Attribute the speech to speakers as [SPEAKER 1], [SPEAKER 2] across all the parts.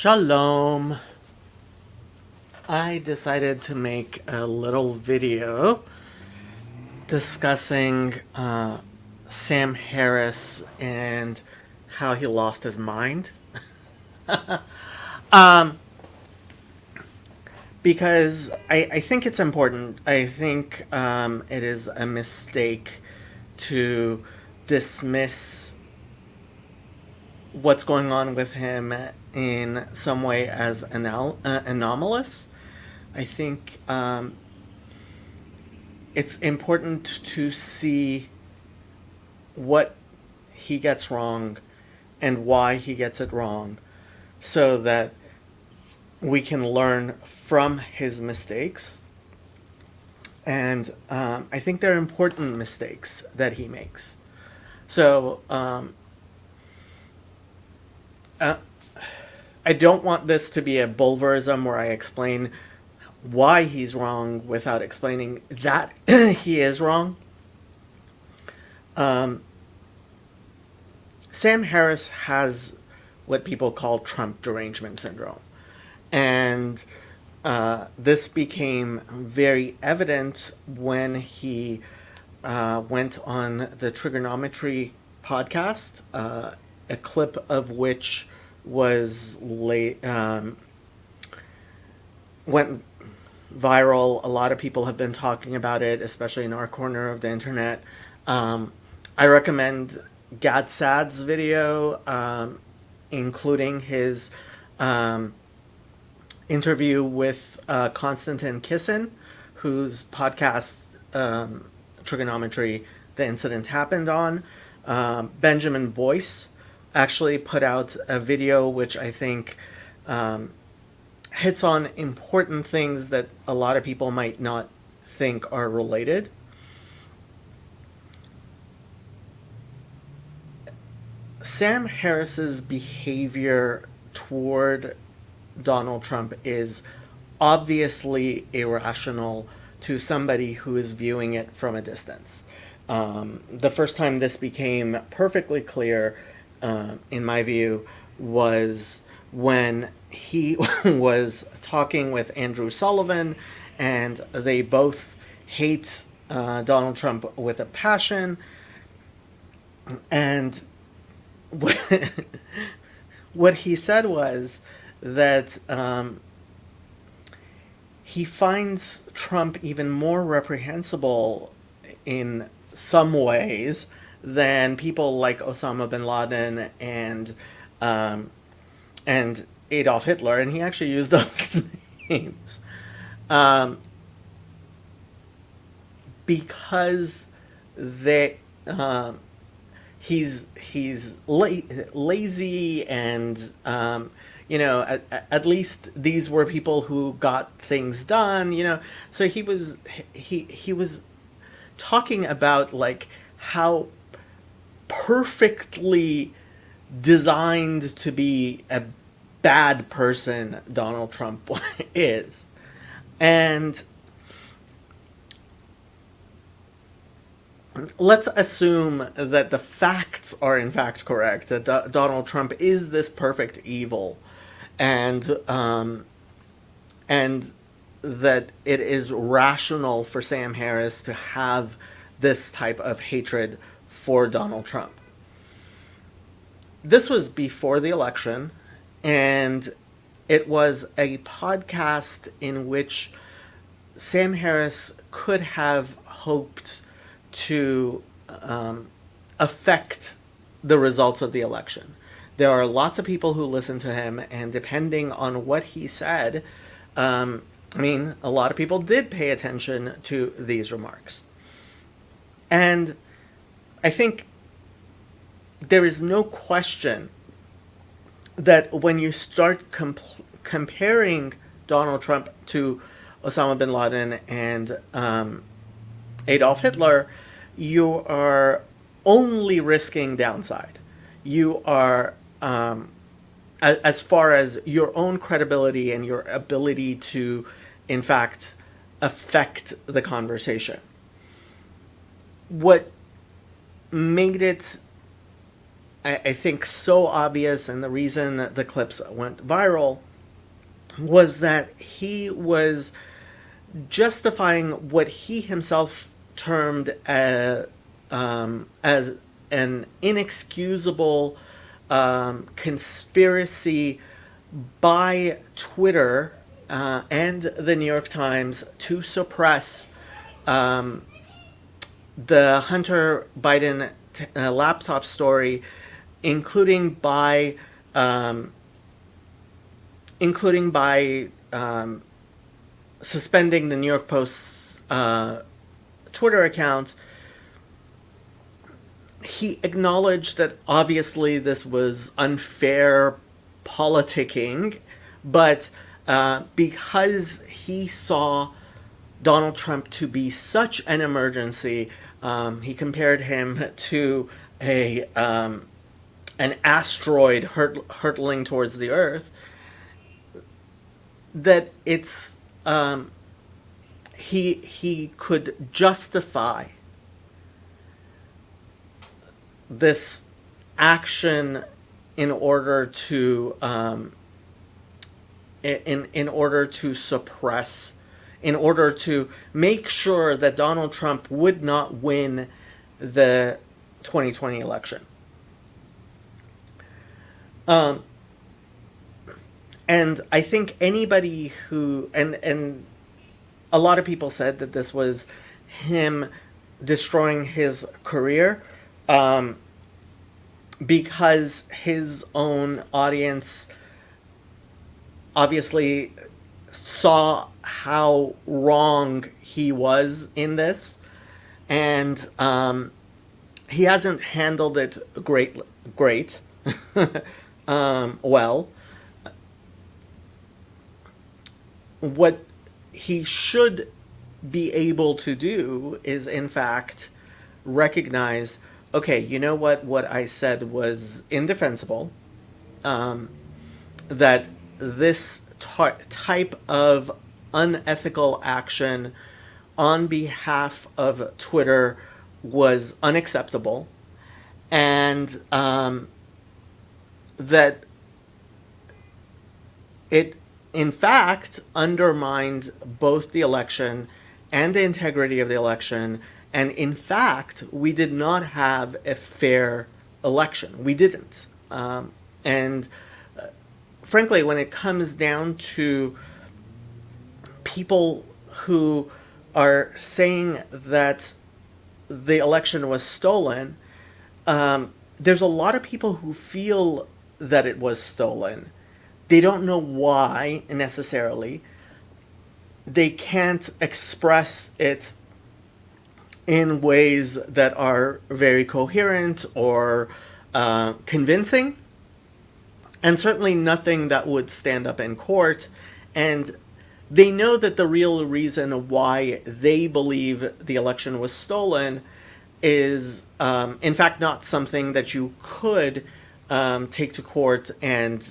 [SPEAKER 1] Shalom. I decided to make a little video discussing Sam Harris and how he lost his mind. Because I think it's important. I think it is a mistake to dismiss what's going on with him in some way as anomalous. I think it's important to see what he gets wrong and why he gets it wrong so that we can learn from his mistakes. And I think they're important mistakes that he makes. So I don't want this to be a bulverism where I explain why he's wrong without explaining that he is wrong. Sam Harris has what people call Trump Derangement Syndrome. And this became very evident when he went on the Trigonometry podcast, a clip of which was went viral. A lot of people have been talking about it, especially in our corner of the internet. I recommend Gad Saad's video, including his interview with Konstantin Kisin, whose podcast Trigonometry the incident happened on. Benjamin Boyce actually put out a video which I think hits on important things that a lot of people might not think are related. Sam Harris's behavior toward Donald Trump is obviously irrational to somebody who is viewing it from a distance. The first time this became perfectly clear, in my view, was when he was talking with Andrew Sullivan, and they both hate Donald Trump with a passion. And what he said was that he finds Trump even more reprehensible in some ways than people like Osama bin Laden and Adolf Hitler, and he actually used those names because they he's lazy, and at least these were people who got things done. So he was talking about like how perfectly designed to be a bad person Donald Trump is. And let's assume that the facts are in fact correct, that Donald Trump is this perfect evil, and that it is rational for Sam Harris to have this type of hatred for Donald Trump. This was before the election, and it was a podcast in which Sam Harris could have hoped to affect the results of the election. There are lots of people who listen to him, and depending on what he said, a lot of people did pay attention to these remarks. And I think there is no question that when you start comparing Donald Trump to Osama bin Laden and Adolf Hitler, you are only risking downside. You are, as far as your own credibility and your ability to, in fact, affect the conversation. What made it I think so obvious, and the reason that the clips went viral was that he was justifying what he himself termed as an inexcusable conspiracy by Twitter and the New York Times to suppress the Hunter Biden laptop story, including by suspending the New York Post's Twitter account. He acknowledged that obviously this was unfair politicking, but because he saw Donald Trump to be such an emergency, he compared him to an asteroid hurtling towards the Earth. That it's he could justify this action in order to in order to suppress, in order to make sure that Donald Trump would not win the 2020 election. And I think anybody who, and a lot of people said that this was him destroying his career, because his own audience obviously saw how wrong he was in this, and he hasn't handled it great well. What he should be able to do is, in fact, recognize, okay, you know what I said was indefensible, that this type of unethical action on behalf of Twitter was unacceptable, and that it in fact undermined both the election and the integrity of the election. And in fact, we did not have a fair election. We didn't. And frankly, when it comes down to people who are saying that the election was stolen, there's a lot of people who feel that it was stolen. They don't know why necessarily. They can't express it in ways that are very coherent or convincing, and certainly nothing that would stand up in court. And they know that the real reason why they believe the election was stolen is, in fact, not something that you could take to court and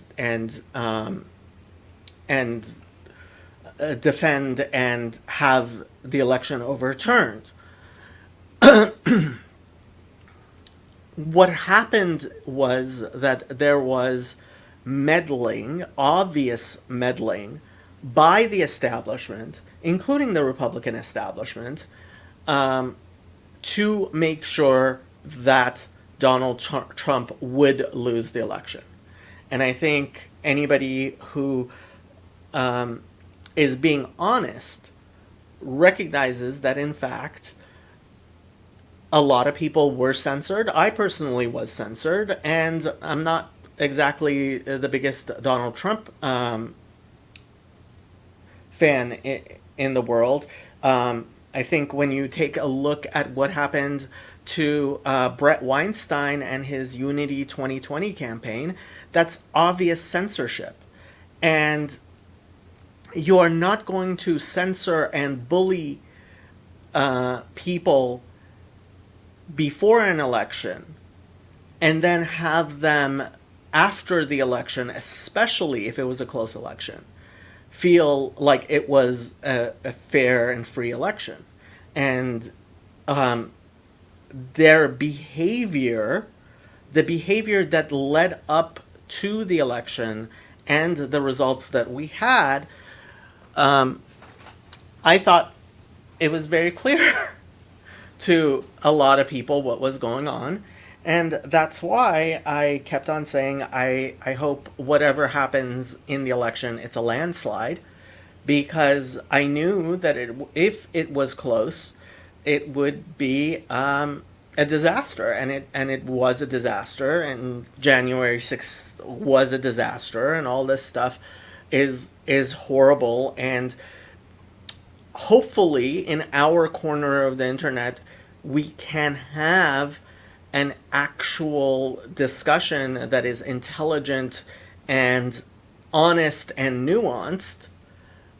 [SPEAKER 1] defend and have the election overturned. What happened was that there was meddling, obvious meddling, by the establishment, including the Republican establishment, to make sure that Donald Trump would lose the election. And I think anybody who is being honest recognizes that, in fact, a lot of people were censored. I personally was censored, and I'm not exactly the biggest Donald Trump fan in the world. I think when you take a look at what happened to Brett Weinstein and his Unity 2020 campaign, that's obvious censorship. And you are not going to censor and bully people before an election and then have them after the election, especially if it was a close election, feel like it was a fair and free election. And their behavior the behavior that led up to the election and the results that we had, I thought it was very clear to a lot of people what was going on. And that's why I kept on saying I hope whatever happens in the election, it's a landslide, because I knew that if it was close, it would be a disaster, and it was a disaster, and January 6th was a disaster, and all this stuff is horrible. And hopefully, in our corner of the internet, we can have an actual discussion that is intelligent and honest and nuanced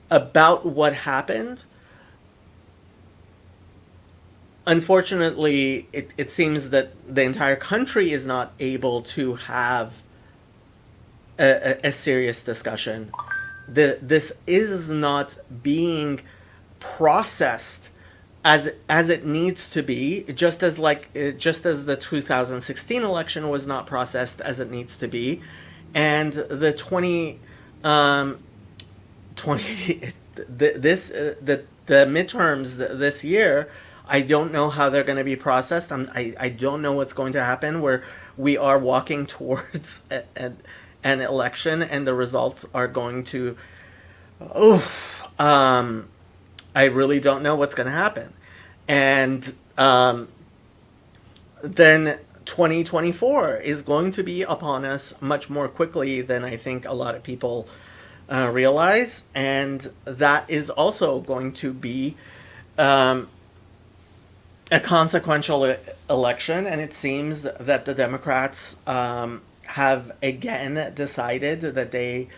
[SPEAKER 1] about what happened. Unfortunately, it seems that the entire country is not able to have a serious discussion. This is not being processed as it needs to be, just as the 2016 election was not processed as it needs to be, and the 20 the midterms this year, I don't know how they're going to be processed. I don't know what's going to happen, where we are walking towards an election and the results are going to, I really don't know what's going to happen. And then 2024 is going to be upon us much more quickly than I think a lot of people realize. And that is also going to be a consequential election. And it seems that the Democrats have again decided that they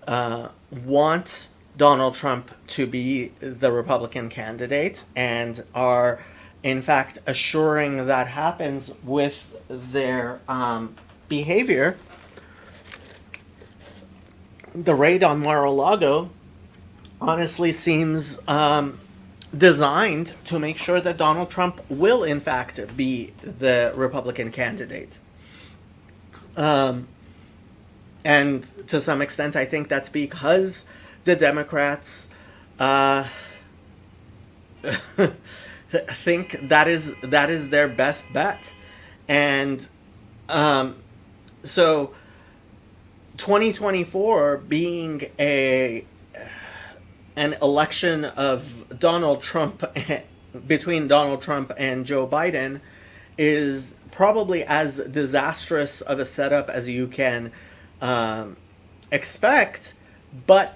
[SPEAKER 1] want Donald Trump to be the Republican candidate, and are in fact assuring that happens with their behavior. The raid on Mar-a-Lago honestly seems designed to make sure that Donald Trump will in fact be the Republican candidate. And to some extent, I think that's because the Democrats think that is their best bet. And so 2024 being an election of Donald Trump, between Donald Trump and Joe Biden, is probably as disastrous of a setup as you can expect, but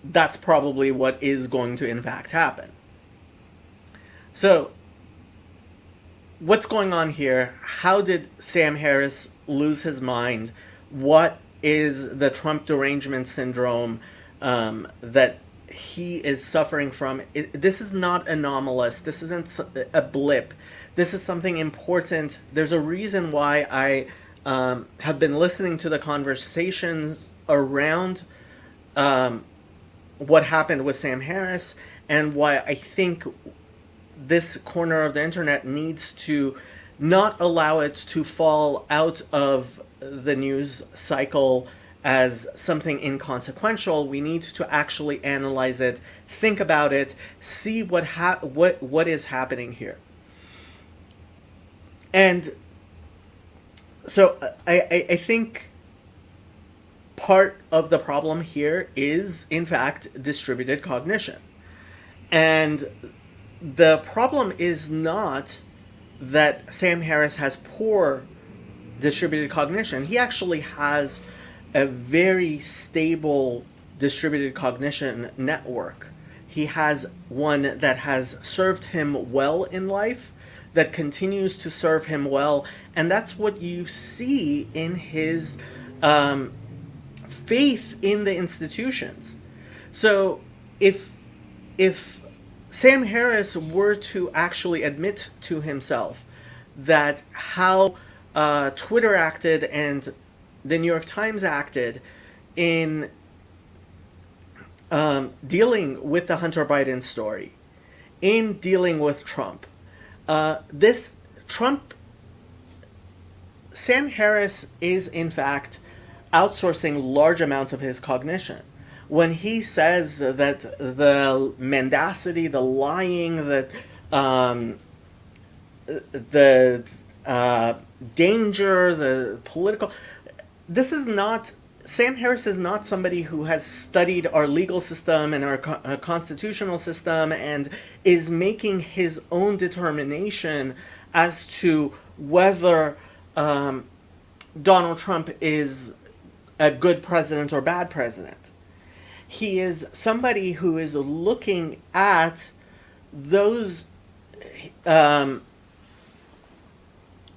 [SPEAKER 1] that's probably what is going to in fact happen. So, what's going on here? How did Sam Harris lose his mind? What is the Trump Derangement Syndrome that he is suffering from? This is not anomalous. This isn't a blip. This is something important. There's a reason why I have been listening to the conversations around what happened with Sam Harris, and why I think this corner of the internet needs to not allow it to fall out of the news cycle as something inconsequential. We need to actually analyze it, think about it, see what is happening here. And so I think part of the problem here is, in fact, distributed cognition. And the problem is not that Sam Harris has poor distributed cognition. He actually has a very stable distributed cognition network. He has one that has served him well in life, that continues to serve him well, and that's what you see in his faith in the institutions. So if Sam Harris were to actually admit to himself that how Twitter acted and the New York Times acted in dealing with the Hunter Biden story, in dealing with Trump, this Trump Sam Harris is, in fact, outsourcing large amounts of his cognition. When he says that the mendacity, the lying, the danger, the political. This is not. Sam Harris is not somebody who has studied our legal system and our constitutional system and is making his own determination as to whether Donald Trump is a good president or bad president. He is somebody who is looking at those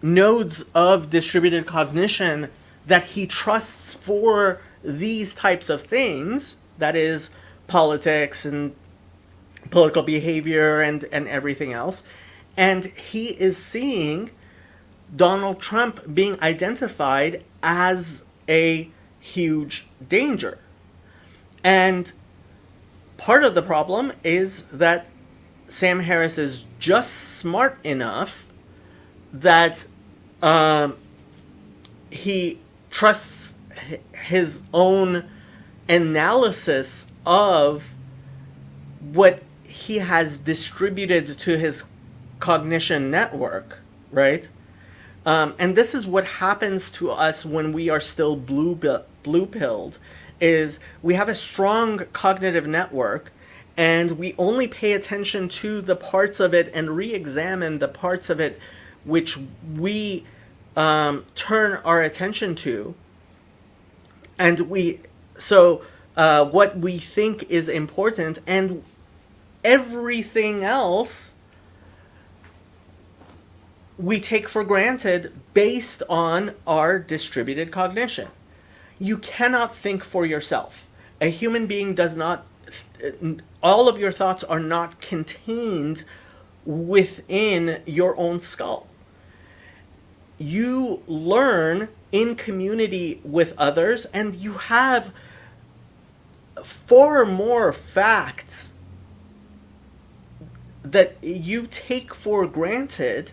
[SPEAKER 1] nodes of distributed cognition that he trusts for these types of things, that is, politics and political behavior and everything else. And he is seeing Donald Trump being identified as a huge danger. And part of the problem is that Sam Harris is just smart enough that he trusts his own analysis of what he has distributed to his cognition network, right? And this is what happens to us when we are still blue-pilled, is we have a strong cognitive network and we only pay attention to the parts of it and re-examine the parts of it which we turn our attention to. And what we think is important, and everything else we take for granted based on our distributed cognition. You cannot think for yourself. A human being does not, all of your thoughts are not contained within your own skull. You learn in community with others, and you have far more facts that you take for granted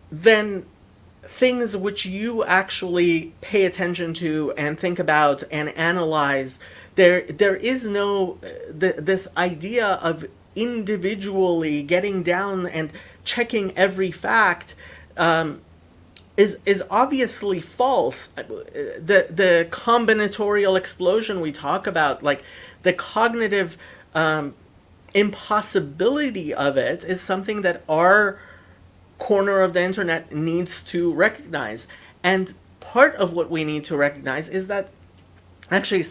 [SPEAKER 1] than things which you actually pay attention to and think about and analyze. There is no this idea of individually getting down and checking every fact is obviously false. The combinatorial explosion we talk about, like the cognitive impossibility of it, is something that our corner of the internet needs to recognize. And part of what we need to recognize is that actually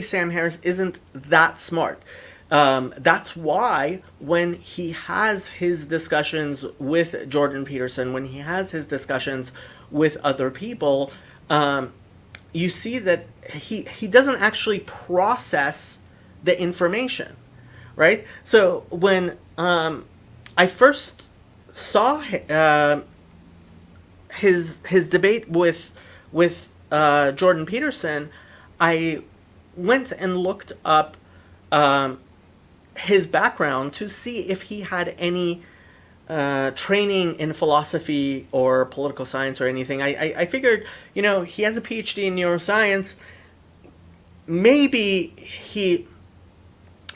[SPEAKER 1] Sam Harris isn't that smart. That's why when he has his discussions with Jordan Peterson, when he has his discussions with other people, you see that he doesn't actually process the information, right? So when I first saw his debate with Jordan Peterson, I went and looked up his background to see if he had any training in philosophy or political science or anything. I figured, he has a PhD in neuroscience. Maybe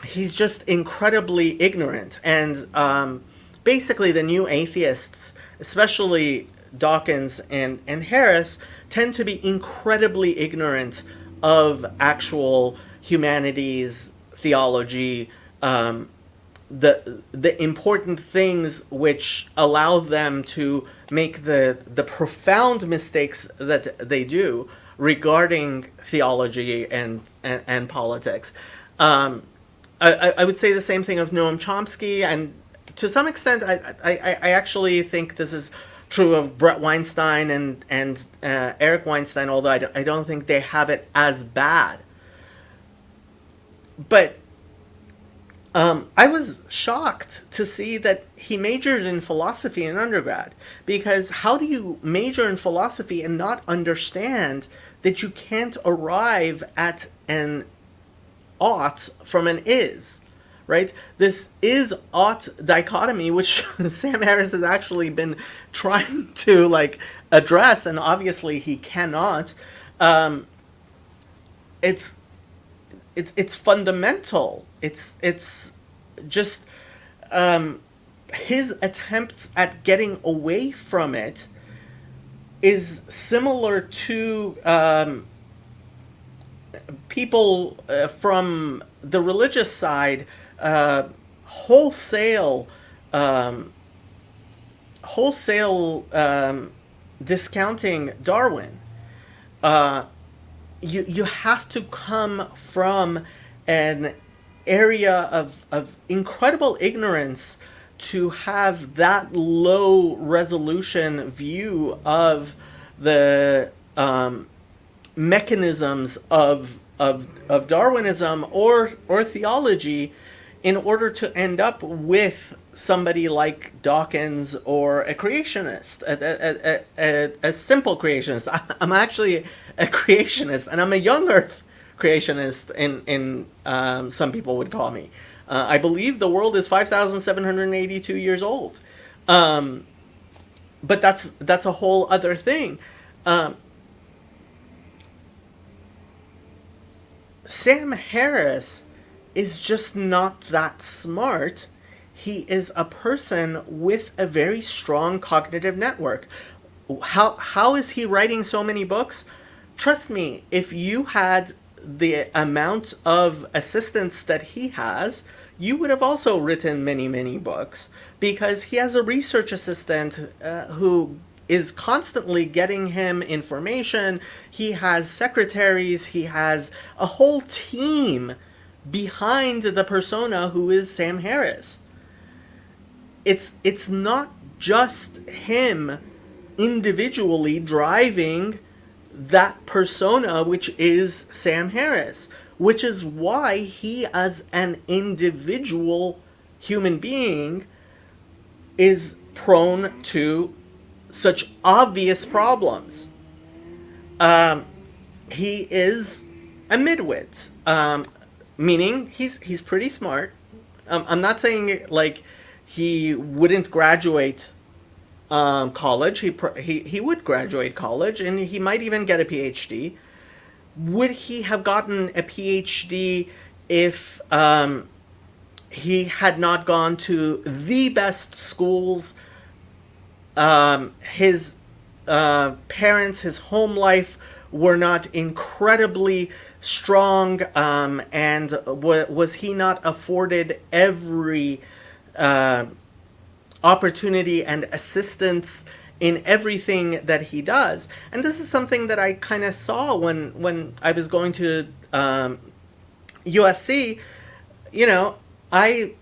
[SPEAKER 1] he's just incredibly ignorant. And basically the new atheists, especially Dawkins and Harris, tend to be incredibly ignorant of actual humanities, theology, the important things which allow them to make the profound mistakes that they do regarding theology and politics. I would say the same thing of Noam Chomsky, and to some extent I actually think this is true of Brett Weinstein and Eric Weinstein, although I don't think they have it as bad. But I was shocked to see that he majored in philosophy in undergrad, because how do you major in philosophy and not understand that you can't arrive at an ought from an is, right? This is ought dichotomy, which Sam Harris has actually been trying to like address, and obviously he cannot. Um, it's it's fundamental. It's just his attempts at getting away from it is similar to people from the religious side wholesale wholesale discounting Darwin. You have to come from an area of incredible ignorance to have that low resolution view of the mechanisms of Darwinism or theology in order to end up with somebody like Dawkins or a creationist, a simple creationist. I'm actually a creationist, and I'm a young Earth creationist. In some people would call me. I believe the world is 5,782 years old, but that's a whole other thing. Sam Harris is just not that smart. He is a person with a very strong cognitive network. How is he writing so many books? Trust me, if you had the amount of assistance that he has, you would have also written many, many books, because he has a research assistant who is constantly getting him information. He has secretaries. He has a whole team behind the persona who is Sam Harris. It's not just him individually driving that persona, which is Sam Harris, which is why he, as an individual human being, is prone to such obvious problems. He is a midwit, meaning he's pretty smart. I'm not saying like he wouldn't graduate college. He would graduate college, and he might even get a PhD. Would he have gotten a PhD if he had not gone to the best schools? His parents, his home life were not incredibly strong, and was he not afforded every opportunity and assistance in everything that he does? And this is something that I kind of saw when I was going to USC. You know, I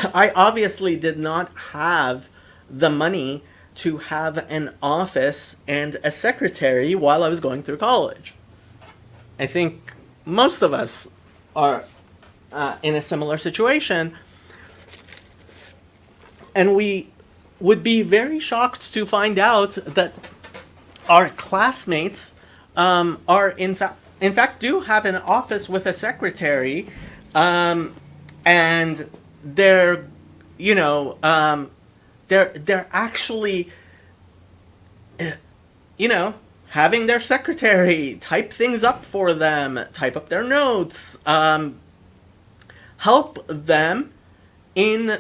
[SPEAKER 1] obviously did not have the money to have an office and a secretary while I was going through college. I think most of us are in a similar situation, and we would be very shocked to find out that our classmates are in fact do have an office with a secretary, and they're they're actually having their secretary type things up for them, type up their notes, help them in.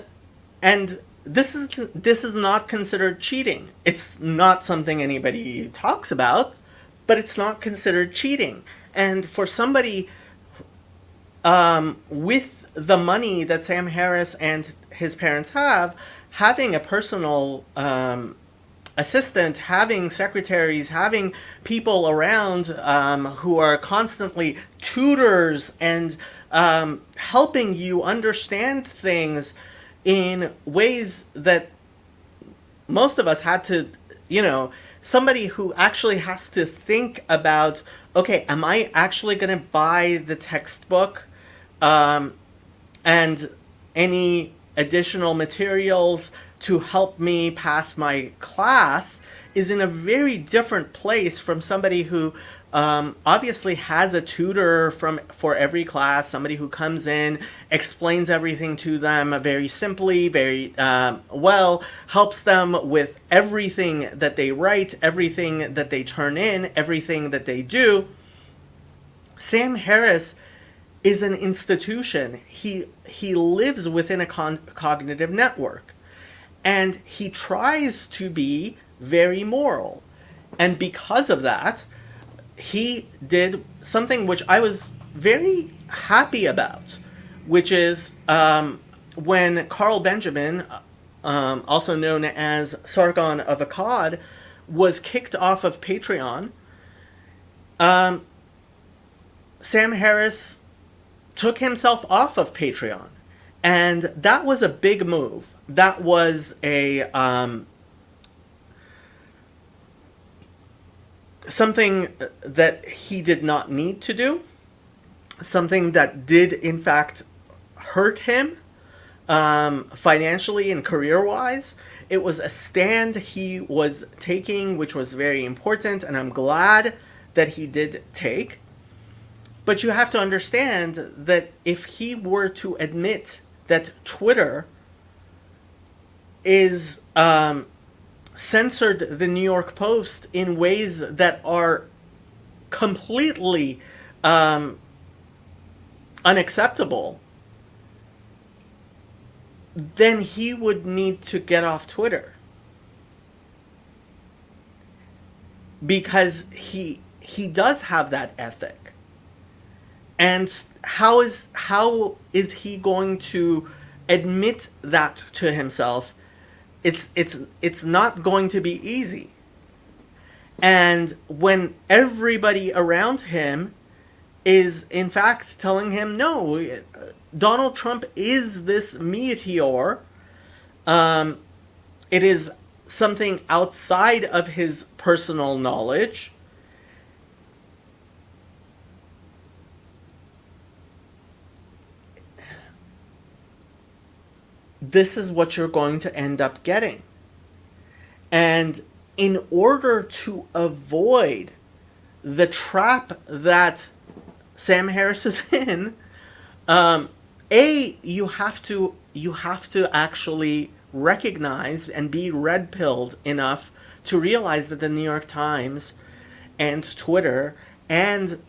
[SPEAKER 1] And this is not considered cheating. It's not something anybody talks about, but it's not considered cheating. And for somebody with the money that Sam Harris and his parents have, having a personal assistant, having secretaries, having people around who are constantly tutors and helping you understand things in ways that most of us had to, somebody who actually has to think about, okay, am I actually going to buy the textbook and any additional materials to help me pass my class is in a very different place from somebody who obviously has a tutor for every class, somebody who comes in, explains everything to them very simply, very well, helps them with everything that they write, everything that they turn in, everything that they do. Sam Harris is an institution. He lives within a cognitive network. And he tries to be very moral. And because of that, he did something which I was very happy about, which is when Carl Benjamin, also known as Sargon of Akkad, was kicked off of Patreon, Sam Harris took himself off of Patreon. And that was a big move. That was a something that he did not need to do. Something that did, in fact, hurt him financially and career-wise. It was a stand he was taking, which was very important, and I'm glad that he did take. But you have to understand that if he were to admit that Twitter is censored the New York Post in ways that are completely unacceptable, then he would need to get off Twitter. Because he does have that ethic. And how is he going to admit that to himself? It's not going to be easy. And when everybody around him is in fact telling him, no, Donald Trump is this meteor, it is something outside of his personal knowledge, this is what you're going to end up getting. And in order to avoid the trap that Sam Harris is in, you have to actually recognize and be red-pilled enough to realize that the New York Times and Twitter and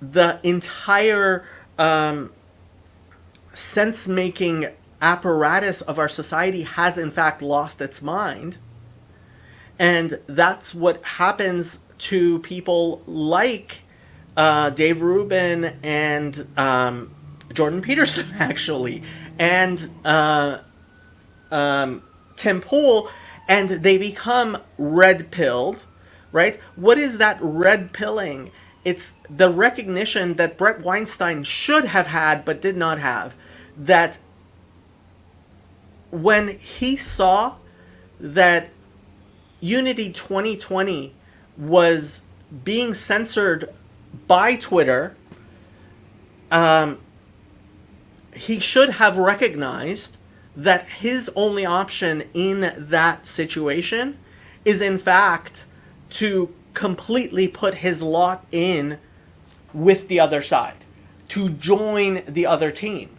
[SPEAKER 1] the entire sense-making apparatus of our society has in fact lost its mind. And that's what happens to people like Dave Rubin and Jordan Peterson, actually, and Tim Pool, and they become red-pilled, right? What is that red-pilling? It's the recognition that Bret Weinstein should have had but did not have, that when he saw that Unity 2020 was being censored by Twitter, he should have recognized that his only option in that situation is in fact to completely put his lot in with the other side, to join the other team,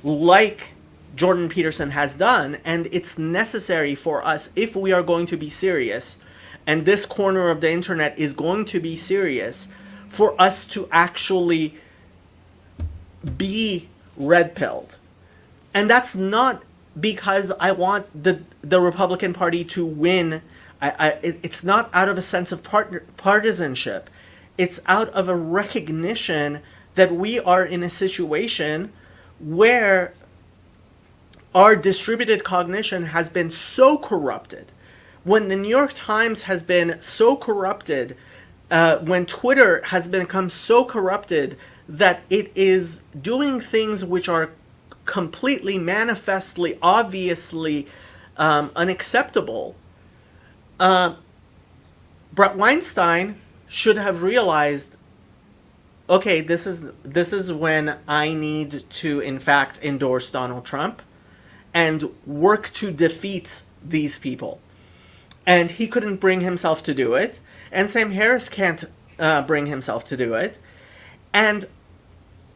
[SPEAKER 1] like Jordan Peterson has done. And it's necessary for us, if we are going to be serious, and this corner of the internet is going to be serious, for us to actually be red-pilled. And that's not because I want the Republican Party to win. It's not out of a sense of partisanship. It's out of a recognition that we are in a situation where our distributed cognition has been so corrupted. When the New York Times has been so corrupted, when Twitter has become so corrupted that it is doing things which are completely, manifestly, obviously unacceptable, Bret Weinstein should have realized, okay, this is when I need to, in fact, endorse Donald Trump and work to defeat these people. And he couldn't bring himself to do it. And Sam Harris can't bring himself to do it. And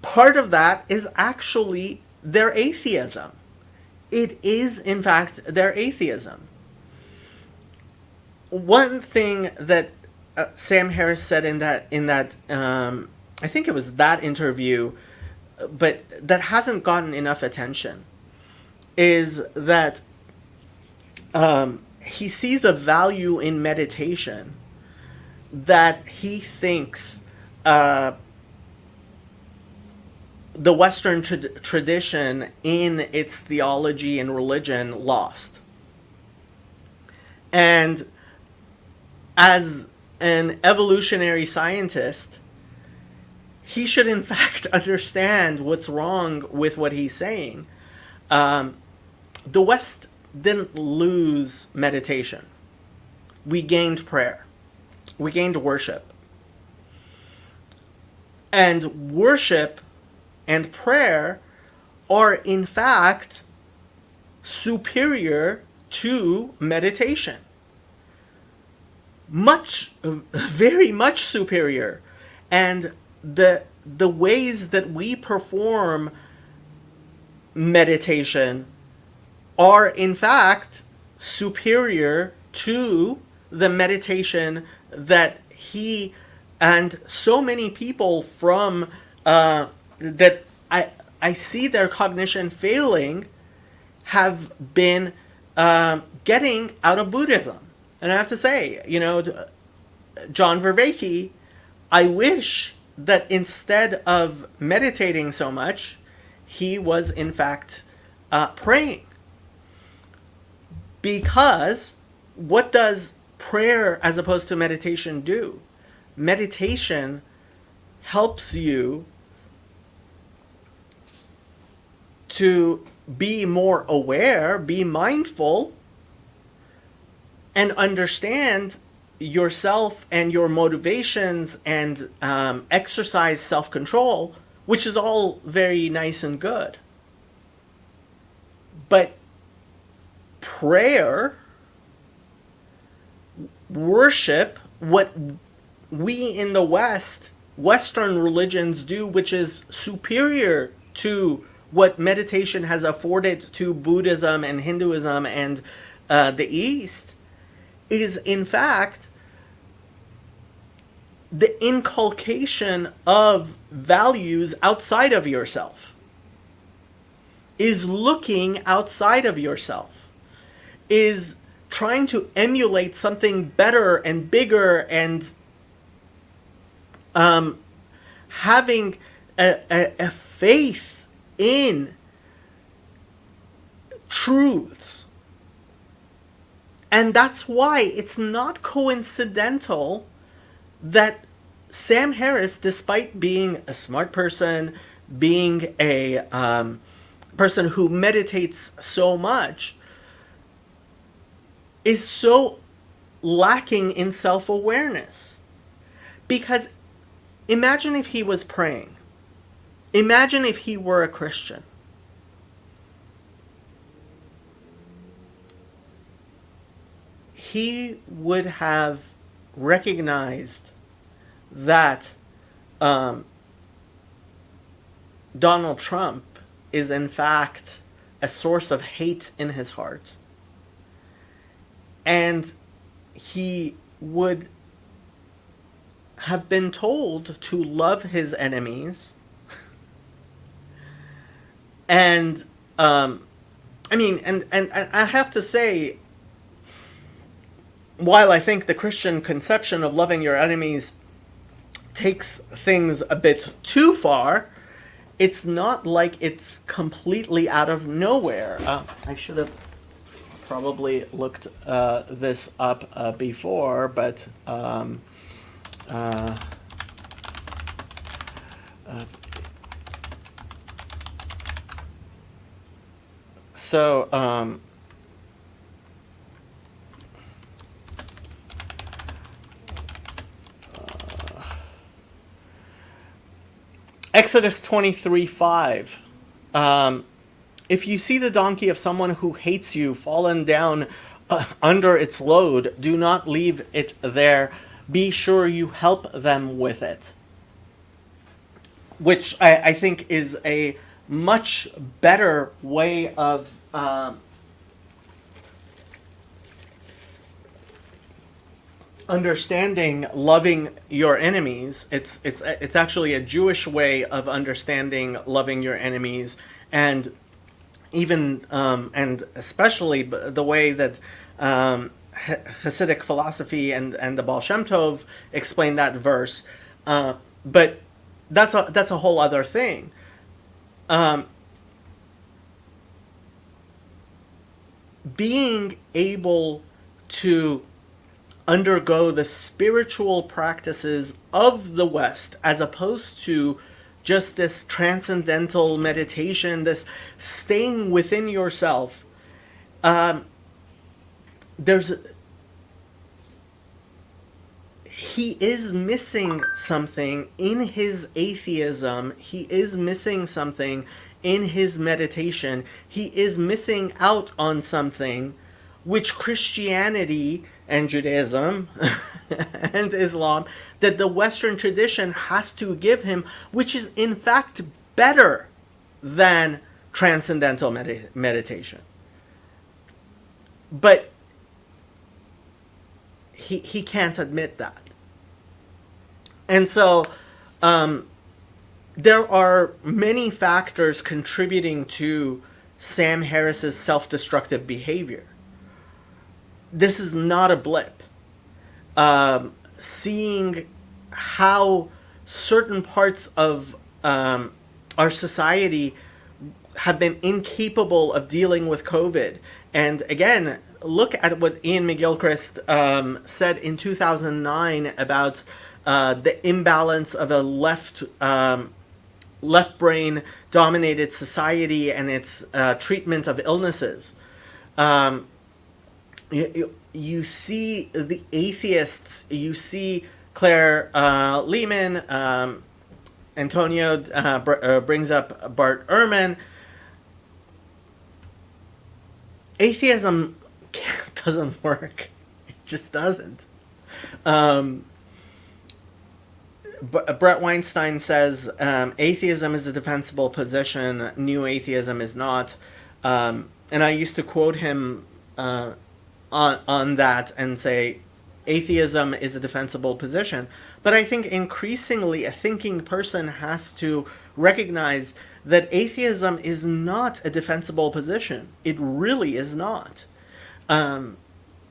[SPEAKER 1] part of that is actually their atheism. It is, in fact, their atheism. One thing that Sam Harris said in that I think it was that interview, but that hasn't gotten enough attention, is that he sees a value in meditation that he thinks the Western tradition in its theology and religion lost. And as an evolutionary scientist, he should in fact understand what's wrong with what he's saying. The West didn't lose meditation. We gained prayer. We gained worship. And worship and prayer are in fact superior to meditation. Very much superior. And the ways that we perform meditation are in fact superior to the meditation that he and so many people from that I see their cognition failing have been getting out of Buddhism. And I have to say, John Vervaeke, I wish that instead of meditating so much, he was in fact praying. Because what does prayer as opposed to meditation do? Meditation helps you to be more aware, be mindful, and understand yourself and your motivations and exercise self-control, which is all very nice and good. But prayer, worship, what we in the West, Western religions do, which is superior to what meditation has afforded to Buddhism and Hinduism and the East, is in fact the inculcation of values outside of yourself, is looking outside of yourself, is trying to emulate something better and bigger, and having a faith in truths. And that's why it's not coincidental that Sam Harris, despite being a smart person, being a person who meditates so much, is so lacking in self-awareness. Because imagine if he was praying. Imagine if he were a Christian. He would have recognized that Donald Trump is in fact a source of hate in his heart. And he would have been told to love his enemies. And and I have to say, while I think the Christian conception of loving your enemies takes things a bit too far, it's not like it's completely out of nowhere. I should have probably looked this up before, but Exodus 23:5. If you see the donkey of someone who hates you fallen down under its load, do not leave it there. Be sure you help them with it. Which I think is a much better way of understanding loving your enemies. It's actually a Jewish way of understanding loving your enemies, and even and especially the way that Hasidic philosophy and the Baal Shem Tov explain that verse. But that's a whole other thing. Being able to undergo the spiritual practices of the West as opposed to just this transcendental meditation, this staying within yourself. There's He is missing something in his atheism. He is missing something in his meditation. He is missing out on something which Christianity and Judaism and Islam, that the Western tradition has to give him, which is in fact better than transcendental meditation. But he can't admit that. And so there are many factors contributing to Sam Harris's self-destructive behavior. This is not a blip. Seeing how certain parts of our society have been incapable of dealing with COVID. And again, look at what Ian McGilchrist said in 2009 about the imbalance of a left brain dominated society and its treatment of illnesses. You see the atheists, you see Claire Lehman, Antonio brings up Bart Ehrman. Atheism doesn't work. It just doesn't. Brett Weinstein says atheism is a defensible position, new atheism is not. And I used to quote him on that and say atheism is a defensible position. But I think increasingly a thinking person has to recognize that atheism is not a defensible position. It really is not.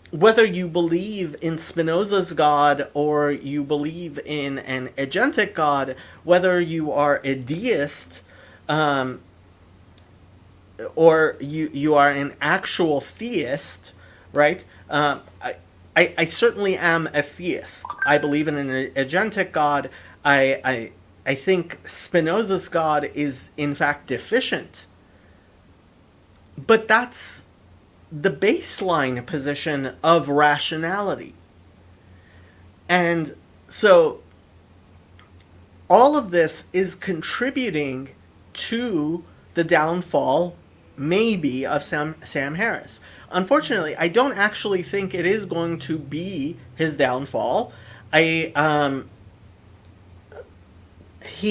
[SPEAKER 1] Whether you believe in Spinoza's God or you believe in an agentic God, whether you are a deist or you are an actual theist, right? I certainly am a theist. I believe in an agentic God. I think Spinoza's God is in fact deficient. But that's the baseline position of rationality. And so all of this is contributing to the downfall, maybe, of Sam Harris. Unfortunately, I don't actually think it is going to be his downfall. He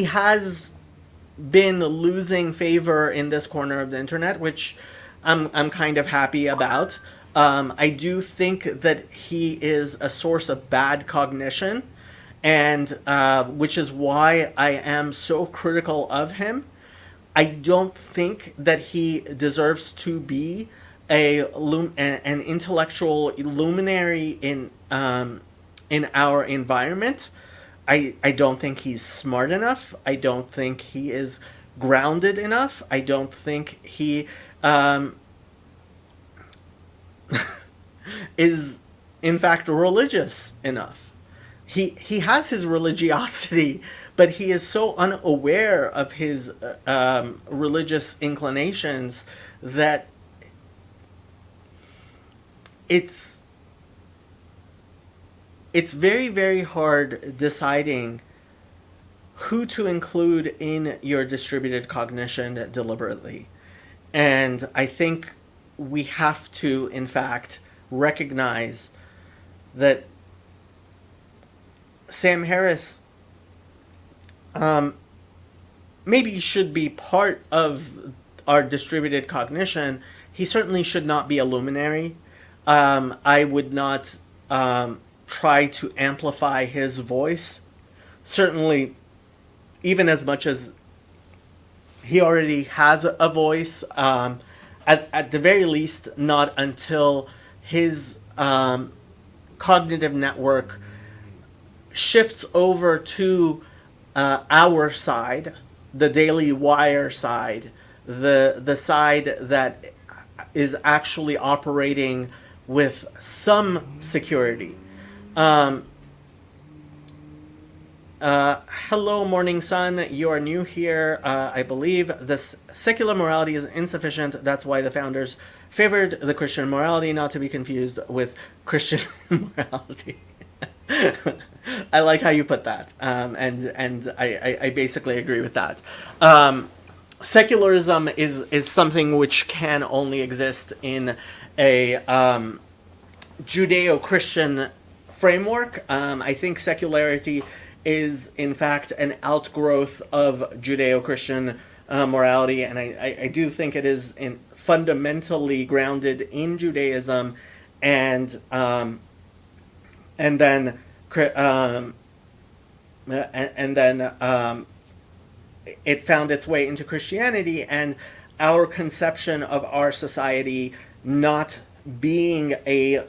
[SPEAKER 1] has been losing favor in this corner of the internet, which I'm kind of happy about. I do think that he is a source of bad cognition, and which is why I am so critical of him. I don't think that he deserves to be an intellectual luminary in our environment. I don't think he's smart enough. I don't think he is grounded enough. I don't think he is in fact religious enough. He has his religiosity, but he is so unaware of his religious inclinations that it's very, very hard deciding who to include in your distributed cognition deliberately. And I think we have to, in fact, recognize that Sam Harris maybe should be part of our distributed cognition. He certainly should not be a luminary. I would not try to amplify his voice. Certainly, even as much as he already has a voice, at the very least, not until his cognitive network shifts over to our side, the Daily Wire side, the side that is actually operating with some security. Hello, Morning Sun. You are new here. I believe this secular morality is insufficient. That's why the founders favored the Christian morality, not to be confused with Christian morality. I like how you put that, and I basically agree with that. Secularism is something which can only exist in a Judeo-Christian framework. I think secularity is in fact an outgrowth of Judeo-Christian morality, and I do think it is fundamentally grounded in Judaism, and then it found its way into Christianity, and our conception of our society not being a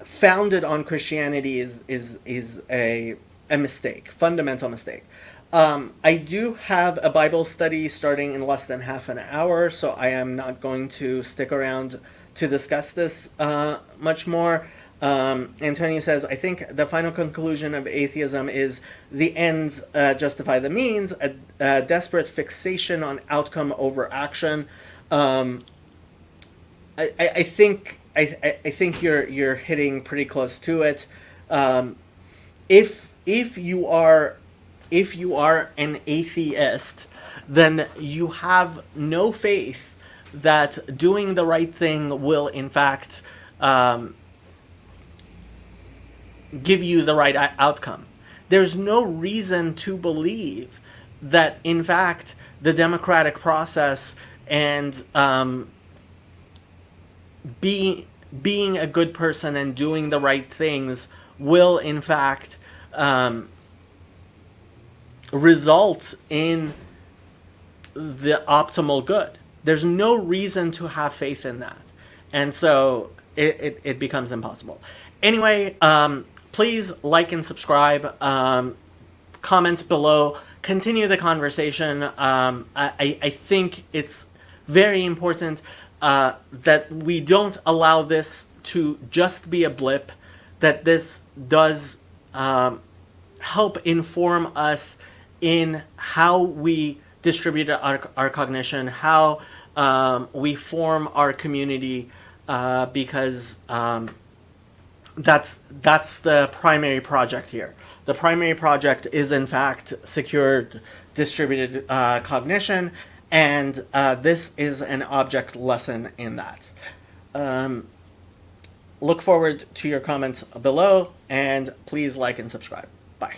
[SPEAKER 1] founded on Christianity is a mistake, fundamental mistake. I do have a Bible study starting in less than half an hour, so I am not going to stick around to discuss this much more. Antonio says, I think the final conclusion of atheism is the ends justify the means, a desperate fixation on outcome over action. I think you're hitting pretty close to it. If you are an atheist, then you have no faith that doing the right thing will in fact give you the right outcome. There's no reason to believe that in fact the democratic process and being a good person and doing the right things will in fact result in the optimal good. There's no reason to have faith in that. And so it becomes impossible. Anyway, please like and subscribe. Comment below. Continue the conversation. I think it's very important that we don't allow this to just be a blip, that this does help inform us in how we distribute our cognition, how we form our community, because that's the primary project here. The primary project is in fact secured distributed cognition, and this is an object lesson in that. Look forward to your comments below, and please like and subscribe. Bye.